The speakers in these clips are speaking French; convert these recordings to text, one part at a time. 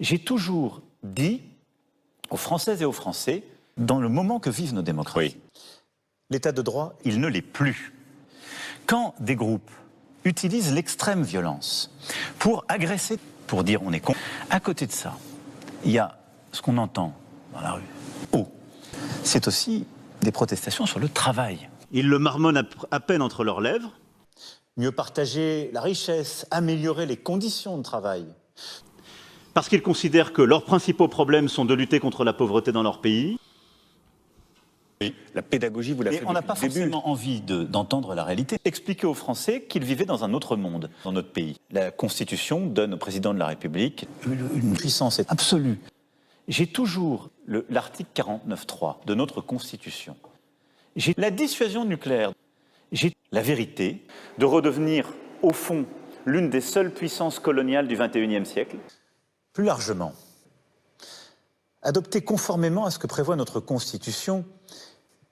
J'ai toujours dit aux Françaises et aux Français, dans le moment que vivent nos démocraties, l'état de droit, il ne l'est plus. Quand des groupes utilisent l'extrême violence pour agresser, pour dire on est con, à côté de ça, il y a ce qu'on entend dans la rue. C'est aussi des protestations sur le travail. Ils le marmonnent à peine entre leurs lèvres. Mieux partager la richesse, améliorer les conditions de travail. Parce qu'ils considèrent que leurs principaux problèmes sont de lutter contre la pauvreté dans leur pays. Oui, la pédagogie, vous l'avez fait. On n'a pas forcément envie d'entendre la réalité. Expliquer aux Français qu'ils vivaient dans un autre monde, dans notre pays. La Constitution donne au président de la République une puissance absolue. J'ai toujours l'article 49.3 de notre Constitution. J'ai la dissuasion nucléaire. J'ai la vérité de redevenir, au fond, l'une des seules puissances coloniales du XXIe siècle. Plus largement, adopter conformément à ce que prévoit notre Constitution,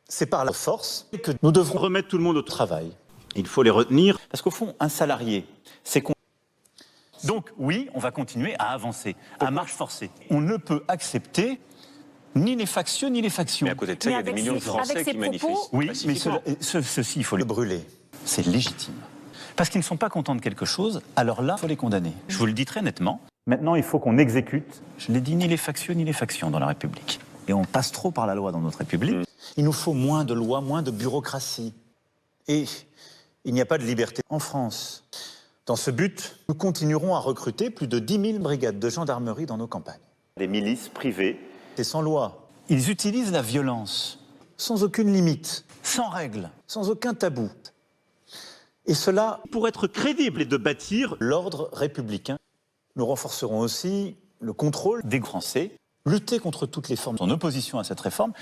c'est par la force que nous devrons remettre tout le monde au travail. Il faut les retenir. Parce qu'au fond, un salarié, c'est... Donc oui, on va continuer à avancer, à marche forcée. On ne peut accepter ni les factieux ni les factions. Mais à côté de ça, il y a des millions de Français qui manifestent. Oui, mais ceci, il faut les brûler. C'est légitime. Parce qu'ils ne sont pas contents de quelque chose, alors là, il faut les condamner. Je vous le dis très nettement. Maintenant, il faut qu'on exécute, je l'ai dit, ni les factieux ni les factions dans la République. Et on passe trop par la loi dans notre République. Il nous faut moins de lois, moins de bureaucratie. Et il n'y a pas de liberté en France. Dans ce but, nous continuerons à recruter plus de 10 000 brigades de gendarmerie dans nos campagnes. Des milices privées. Et sans loi. Ils utilisent la violence, sans aucune limite, sans règles, sans aucun tabou. Et cela, pour être crédible et de bâtir l'ordre républicain. Nous renforcerons aussi le contrôle des Français, lutter contre toutes les formes en opposition à cette réforme.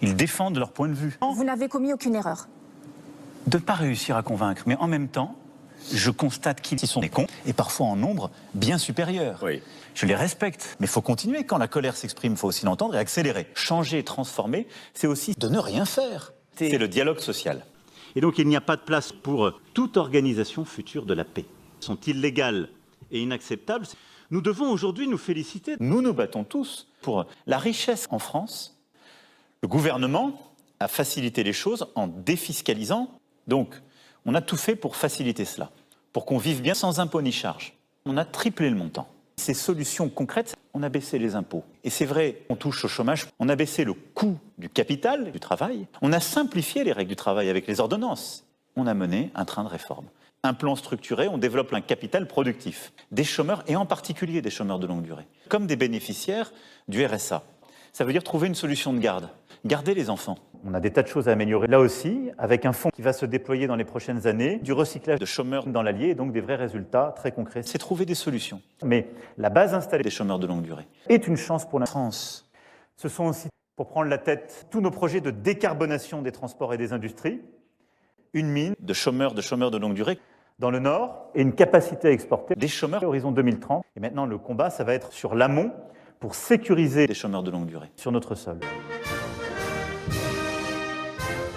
Ils défendent leur point de vue. Vous n'avez commis aucune erreur. De ne pas réussir à convaincre, mais en même temps, je constate qu'ils sont des cons, et parfois en nombre bien supérieur. Oui. Je les respecte, mais il faut continuer. Quand la colère s'exprime, il faut aussi l'entendre et accélérer. Changer, transformer, c'est aussi de ne rien faire. C'est le dialogue social. Et donc il n'y a pas de place pour toute organisation future de la paix. Elles sont illégales et inacceptables. Nous devons aujourd'hui nous féliciter. Nous nous battons tous pour la richesse en France. Le gouvernement a facilité les choses en défiscalisant. Donc, on a tout fait pour faciliter cela, pour qu'on vive bien sans impôts ni charges. On a triplé le montant. Ces solutions concrètes, on a baissé les impôts. Et c'est vrai, on touche au chômage, on a baissé le coût du capital, du travail. On a simplifié les règles du travail avec les ordonnances. On a mené un train de réforme. Un plan structuré, on développe un capital productif. Des chômeurs, et en particulier des chômeurs de longue durée, comme des bénéficiaires du RSA. Ça veut dire trouver une solution de garde. Garder les enfants. On a des tas de choses à améliorer là aussi, avec un fonds qui va se déployer dans les prochaines années, du recyclage de chômeurs dans l'Allier, et donc des vrais résultats très concrets. C'est trouver des solutions. Mais la base installée des chômeurs de longue durée est une chance pour la France. Ce sont aussi, pour prendre la tête, tous nos projets de décarbonation des transports et des industries, une mine de chômeurs de longue durée dans le Nord, et une capacité à exporter des chômeurs à horizon 2030. Et maintenant, le combat, ça va être sur l'amont, pour sécuriser les chômeurs de longue durée sur notre sol.